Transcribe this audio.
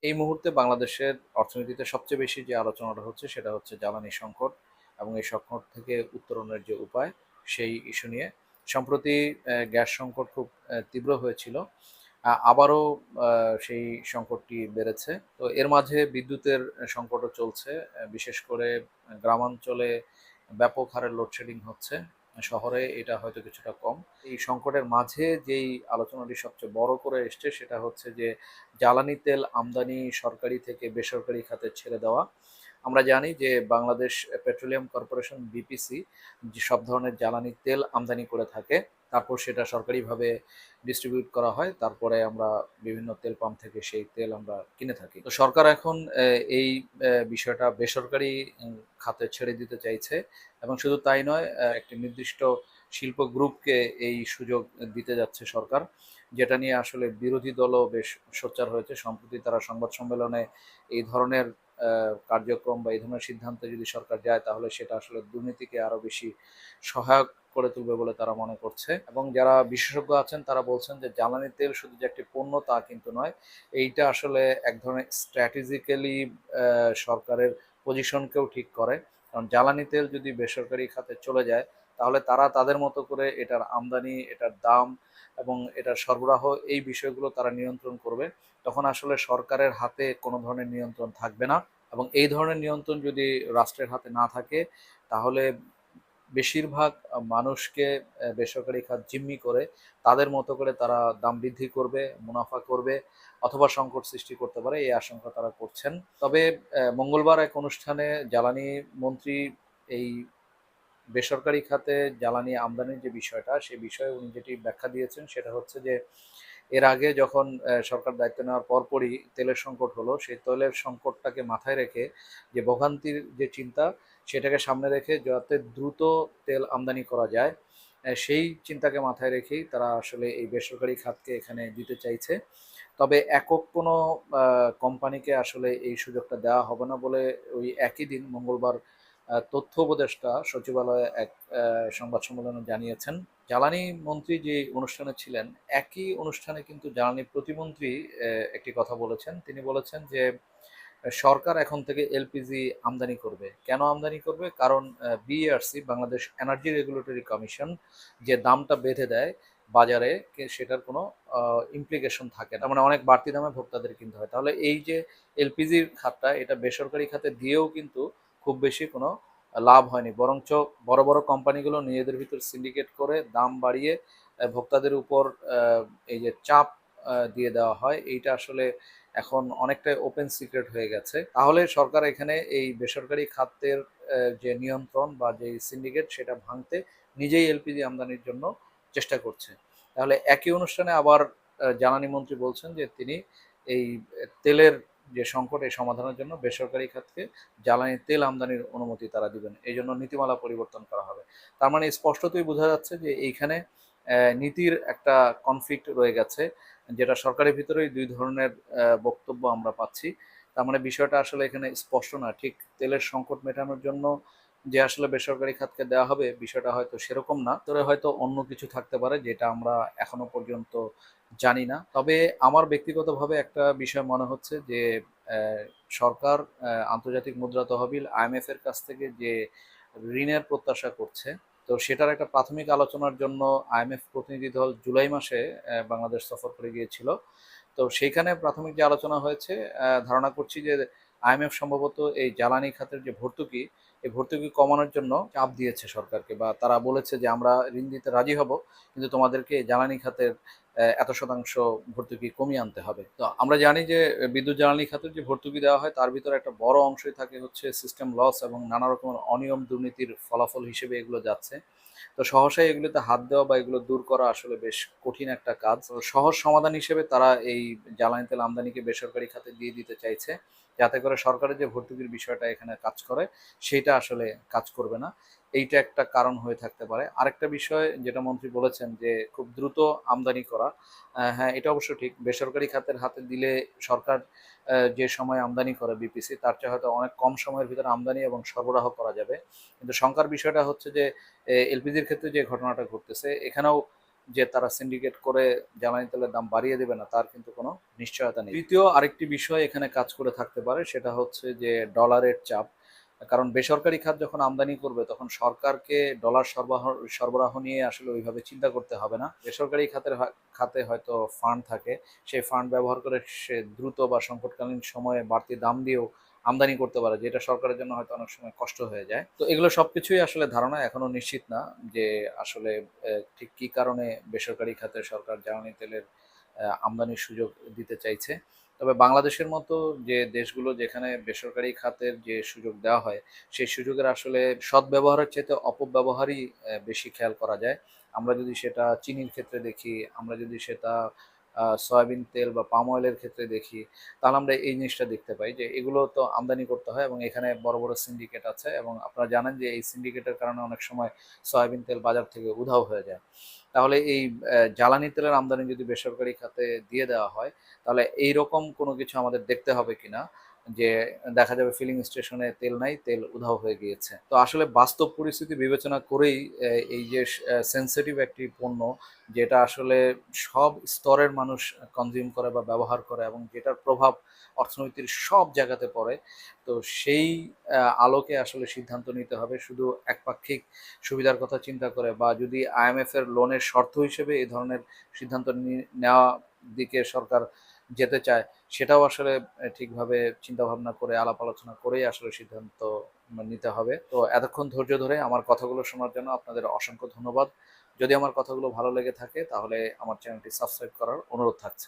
এই মুহূর্তে বাংলাদেশের অর্থনীতিতে সবচেয়ে বেশি যে আলোচনাটা হচ্ছে সেটা হচ্ছে জ্বালানি সংকট এবং এই সংকট থেকে উত্তরণের যে উপায় সেই ইস্যু নিয়ে সম্প্রতি গ্যাস সংকট খুব তীব্র হয়েছিল। আবারও সেই সংকটটি বেড়েছে। তো এর মাঝে বিদ্যুতের সংকটও চলছে। বিশেষ করে গ্রামাঞ্চলে ব্যাপক হারে লোডশেডিং হচ্ছে। শহরে এটা হয়তো কিছুটা কম। এই সংকটের মাঝে যেই আলোচনাটি সবচেয়ে বড় করে এসছে সেটা হচ্ছে যে জ্বালানি তেল আমদানি সরকারি থেকে বেসরকারি খাতে ছেড়ে দেওয়া। আমরা জানি যে বাংলাদেশ পেট্রোলিয়াম কর্পোরেশন বিপিসি যে সব ধরনের জ্বালানি তেল আমদানি করে থাকে, তারপর সেটা সরকারিভাবে ডিস্ট্রিবিউট করা হয়, তারপরে আমরা বিভিন্ন তেল পাম্প থেকে সেই তেল আমরা কিনে থাকি। তো সরকার এখন এই বিষয়টা বেসরকারি খাতে ছেড়ে দিতে চাইছে এবং শুধু তাই নয়, একটি নির্দিষ্ট শিল্প গ্রুপকে এই সুযোগ দিতে যাচ্ছে সরকার, যেটা নিয়ে আসলে বিরোধী দলও বেশ সোচ্চার হয়েছে। সম্প্রতি তারা সংবাদ সম্মেলনে এই ধরনের কার্যক্রম বা এই ধরনের সিদ্ধান্তে যদি সরকার যায় তাহলে সেটা আসলে দুর্নীতিকে আরো বেশি সহায়ক করে তুলবে বলে তারা মনে করছে। এবং যারা বিশেষজ্ঞ আছেন তারা বলছেন যে জ্বালানি তেল শুধু যে একটি পণ্য তা কিন্তু নয়, এইটা আসলে এক ধরনের স্ট্র্যাটেজিক্যালি সরকারের পজিশনকেও ঠিক করে। কারণ জ্বালানি তেল যদি বেসরকারি খাতে চলে যায় তাহলে তারা তাদের মতো করে এটার আমদানি, এটার দাম এবং এটার সরবরাহ এই বিষয়গুলো তারা নিয়ন্ত্রণ করবে। তখন আসলে সরকারের হাতে কোনো ধরনের নিয়ন্ত্রণ থাকবে না এবং এই ধরনের নিয়ন্ত্রণ যদি রাষ্ট্রের হাতে না থাকে তাহলে বেশিরভাগ মানুষকে বেসরকারি খাত জিম্মি করে তাদের মতো করে তারা দাম বৃদ্ধি করবে, মুনাফা করবে অথবা সংকট সৃষ্টি করতে পারে, এই আশঙ্কা তারা করছেন। তবে মঙ্গলবার এক অনুষ্ঠানে জ্বালানি মন্ত্রী এই বেসরকারি খাতে জ্বালানি আমদানির যে বিষয়টা সেই বিষয়ে উনি যেটি ব্যাখ্যা দিয়েছেন সেটা হচ্ছে যে এর আগে যখন সরকার দায়িত্ব নেওয়ার পরপরই তেলের সংকট হলো, সেই তেলের সংকটটাকে মাথায় রেখে যে ভোগান্তির যে চিন্তা সেটাকে সামনে রেখে যাতে দ্রুত তেল আমদানি করা যায়, সেই চিন্তাকে মাথায় রেখেই তারা আসলে এই বেসরকারি খাতকে এখানে দিতে চাইছে। তবে একক কোনো কোম্পানিকে আসলে এই সুযোগটা দেওয়া হবে না বলে ওই একই দিন মঙ্গলবার তথ্য উপদেষ্টা সচিবালয়ে এক সংবাদ সম্মেলনে জানিয়েছেন। জ্বালানি মন্ত্রী যে অনুষ্ঠানে ছিলেন, একই অনুষ্ঠানে কিন্তু জ্বালানি প্রতিমন্ত্রী একটি কথা বলেছেন। তিনি বলেছেন যে সরকার এখন থেকে এলপিজি আমদানি করবে। কেন আমদানি করবে? কারণ BERC Bangladesh energy regulatory commission যে দামটা বেঁধে দেয় বাজারে, সেটার কোনো ইমপ্লিকেশন থাকে না। মানে অনেক বাড়তি দামে ভোক্তাদের কিনতে হয়। তাহলে এই যে এলপিজির খাতটা এটা বেসরকারি খাতে দিয়েও কিন্তু খুব বেশি কোনো লাভ হয়নি। বরঞ্চ বড়, বড় কোম্পানিগুলো নিজেদের ভিতর সিন্ডিকেট করে দাম বাড়িয়ে ভোক্তাদের উপর আ এই যে চাপ দিয়ে দেওয়া হয়, এইটা আসলে এখন অনেকটাই ওপেন সিক্রেট হয়ে গেছে। তাহলে সরকার এখানে এই বেসরকারি খাতের যে নিয়ন্ত্রণ বা যে সিন্ডিকেট সেটা ভাঙতে নিজেই এলপিজি আমদানির জন্য চেষ্টা করছে। তাহলে একই অনুষ্ঠানে আবার জ্বালানি মন্ত্রী বলছেন যে তিনি এই তেলের যে সংকট এই সমাধানের জন্য বেসরকারি খাতকে জ্বালানি তেল আমদানির অনুমতি তারা দিবেন। এইজন্য নীতিমালা পরিবর্তন করা হবে। তার মানে স্পষ্টতই বোঝা যাচ্ছে যে এইখানে নীতির একটা কনফ্লিক্ট রয়ে গেছে। যেটা সরকারের ভিতরেই ২ ধরনের বক্তব্য আমরা পাচ্ছি। তার মানে বিষয়টা আসলে এখানে স্পষ্ট না। ঠিক তেলের সংকট মেটানোর জন্য যে আসলে বেসরকারি খাতকে দেওয়া হবে বিষয়টা হয়তো সেরকম না। ভিতরে হয়তো অন্য কিছু থাকতে পারে যেটা আমরা এখনো পর্যন্ত জানি না। তবে আমার ব্যক্তিগতভাবে একটা বিষয় মনে হচ্ছে যে অ্যা সরকার আন্তর্জাতিক মুদ্রা তহবিল আইএমএফ এর কাছ থেকে যে ঋণের প্রত্যাশা করছে, তো সেটার একটা প্রাথমিক আলোচনার জন্য আইএমএফ প্রতিনিধি দল জুলাই মাসে বাংলাদেশ সফর করে গিয়েছিল। তো সেইখানে প্রাথমিক যে আলোচনা হয়েছে, ধারণা করছি যে আইএমএফ সম্ভবত এই জ্বালানি খাতের যে ভর্তুকি, এই ভর্তুকি কমানোর জন্য চাপ দিয়েছে সরকারকে, বা তারা বলেছে যে আমরা ঋণ দিতে রাজি হব কিন্তু তোমাদেরকে এই জ্বালানি খাতের এত শতাংশ ভর্তুকি কমিয়ে আনতে হবে। তো আমরা জানি যে বিদ্যুৎ জ্বালানি খাতের যে ভর্তুকি দেওয়া হয় তার ভিতরে একটা বড় অংশই থাকে হচ্ছে সিস্টেম লস এবং নানা রকমের অনিয়ম দুর্নীতির ফলাফল হিসেবে এগুলো যাচ্ছে। তো সহসাই এগুলোতে হাত দেওয়া বা এগুলো দূর করা আসলে বেশ কঠিন একটা কাজ। তো সহজ সমাধান হিসেবে তারা এই জ্বালানি তেল আমদানিকে বেসরকারি খাতে দিয়ে দিতে চাইছে, যাতে করে সরকারের যে ভর্তুকির বিষয়টা এখানে কাজ করে সেইটা আসলে কাজ করবে না। এইটা একটা কারণ হয়ে থাকতে পারে। আরেকটা বিষয় যেটা মন্ত্রী বলেছেন যে খুব দ্রুত আমদানি করা। হ্যাঁ, এটা অবশ্য ঠিক। বেসরকারি খাতের হাতে দিলে সরকার যে সময় আমদানি করে বিপিসি তার চেয়ে হয়তো অনেক কম সময়ের ভিতরে আমদানি এবং সরবরাহ করা যাবে। কিন্তু শঙ্কার বিষয়টা হচ্ছে যে এলপিজির ক্ষেত্রে যে ঘটনাটা ঘটতেছে এখানেও যে তারা সিন্ডিকেট করে জ্বালানি তেলের দাম বাড়িয়ে দেবে না তার কিন্তু কোনো নিশ্চয়তা নেই। তৃতীয় আরেকটি বিষয় এখানে কাজ করে থাকতে পারে, সেটা হচ্ছে যে ডলারের চাপ। কারণ বেসরকারি খাত যখন আমদানি করবে তখন সরকারকে ডলার সরবরাহ সরবরাহ নিয়ে আসলে ওইভাবে চিন্তা করতে হবে না। বেসরকারি খাতে হয়তো ফান্ড থাকে, সেই ফান্ড ব্যবহার করে সে দ্রুত বা সংকটকালীন সময়ে বাড়তি দাম দিয়েও আমদানি করতে পারে, যেটা সরকারের জন্য হয়তো অনেক সময় কষ্ট হয়ে যায়। তো এগুলো সবকিছুই আসলে ধারণা, এখনো নিশ্চিত না যে আসলে ঠিক কি কারণে বেসরকারি খাতে সরকার জ্বালানি তেলের আমদানির সুযোগ দিতে চাইছে। তবে বাংলাদেশের মতো যে দেশগুলো যেখানে বেসরকারি খাতের যে সুযোগ দেওয়া হয় সেই সুযোগের আসলে সদ্ব্যবহারের চাইতে অপব্যবহারই বেশি খেয়াল করা যায়। আমরা যদি সেটা চিনির ক্ষেত্রে দেখি, আমরা যদি সেটা সয়াবিন তেল বা পাম অয়েলের ক্ষেত্রে দেখি, তাহলে আমরা এই জিনিসটা দেখতে পাই যে এগুলো তো আমদানি করতে হয় এবং এখানে বড় বড় সিন্ডিকেট আছে, এবং আপনারা জানেন যে এই সিন্ডিকেটের কারণে অনেক সময় সয়াবিন তেল বাজার থেকে উধাও হয়ে যায়। তাহলে এই জ্বালানি তেলের আমদানি যদি বেসরকারি খাতে দিয়ে দেওয়া হয়, তাহলে এইরকম কোনো কিছু আমাদের দেখতে হবে কিনা যে দেখা যাবে ফিলিং স্টেশনে তেল নাই, তেল উধাও হয়ে গিয়েছে। তো আসলে বাস্তব পরিস্থিতি বিবেচনা করেই এই যে সেন্সিটিভ একটি পণ্য, যেটা আসলে সব স্তরের মানুষ কনজিউম করে বা ব্যবহার করে এবং যেটার প্রভাব অর্থনীতির সব জায়গাতে পড়ে, তো সেই আলোকে আসলে সিদ্ধান্ত নিতে হবে। শুধু একপাক্ষিক সুবিধার কথা চিন্তা করে বা যদি আইএমএফ এর লোনের শর্ত হিসেবে এই ধরনের সিদ্ধান্ত নেওয়া দিকে সরকার যেতে চায়, সেটাও আসলে ঠিকভাবে চিন্তা ভাবনা করে আলাপ আলোচনা করেই আসলে সিদ্ধান্ত নিতে হবে। তো এতক্ষণ ধৈর্য ধরে আমার কথাগুলো শোনার জন্য আপনাদের অসংখ্য ধন্যবাদ। যদি আমার কথাগুলো ভালো লেগে থাকে তাহলে আমার চ্যানেলটি সাবস্ক্রাইব করার অনুরোধ থাকছে।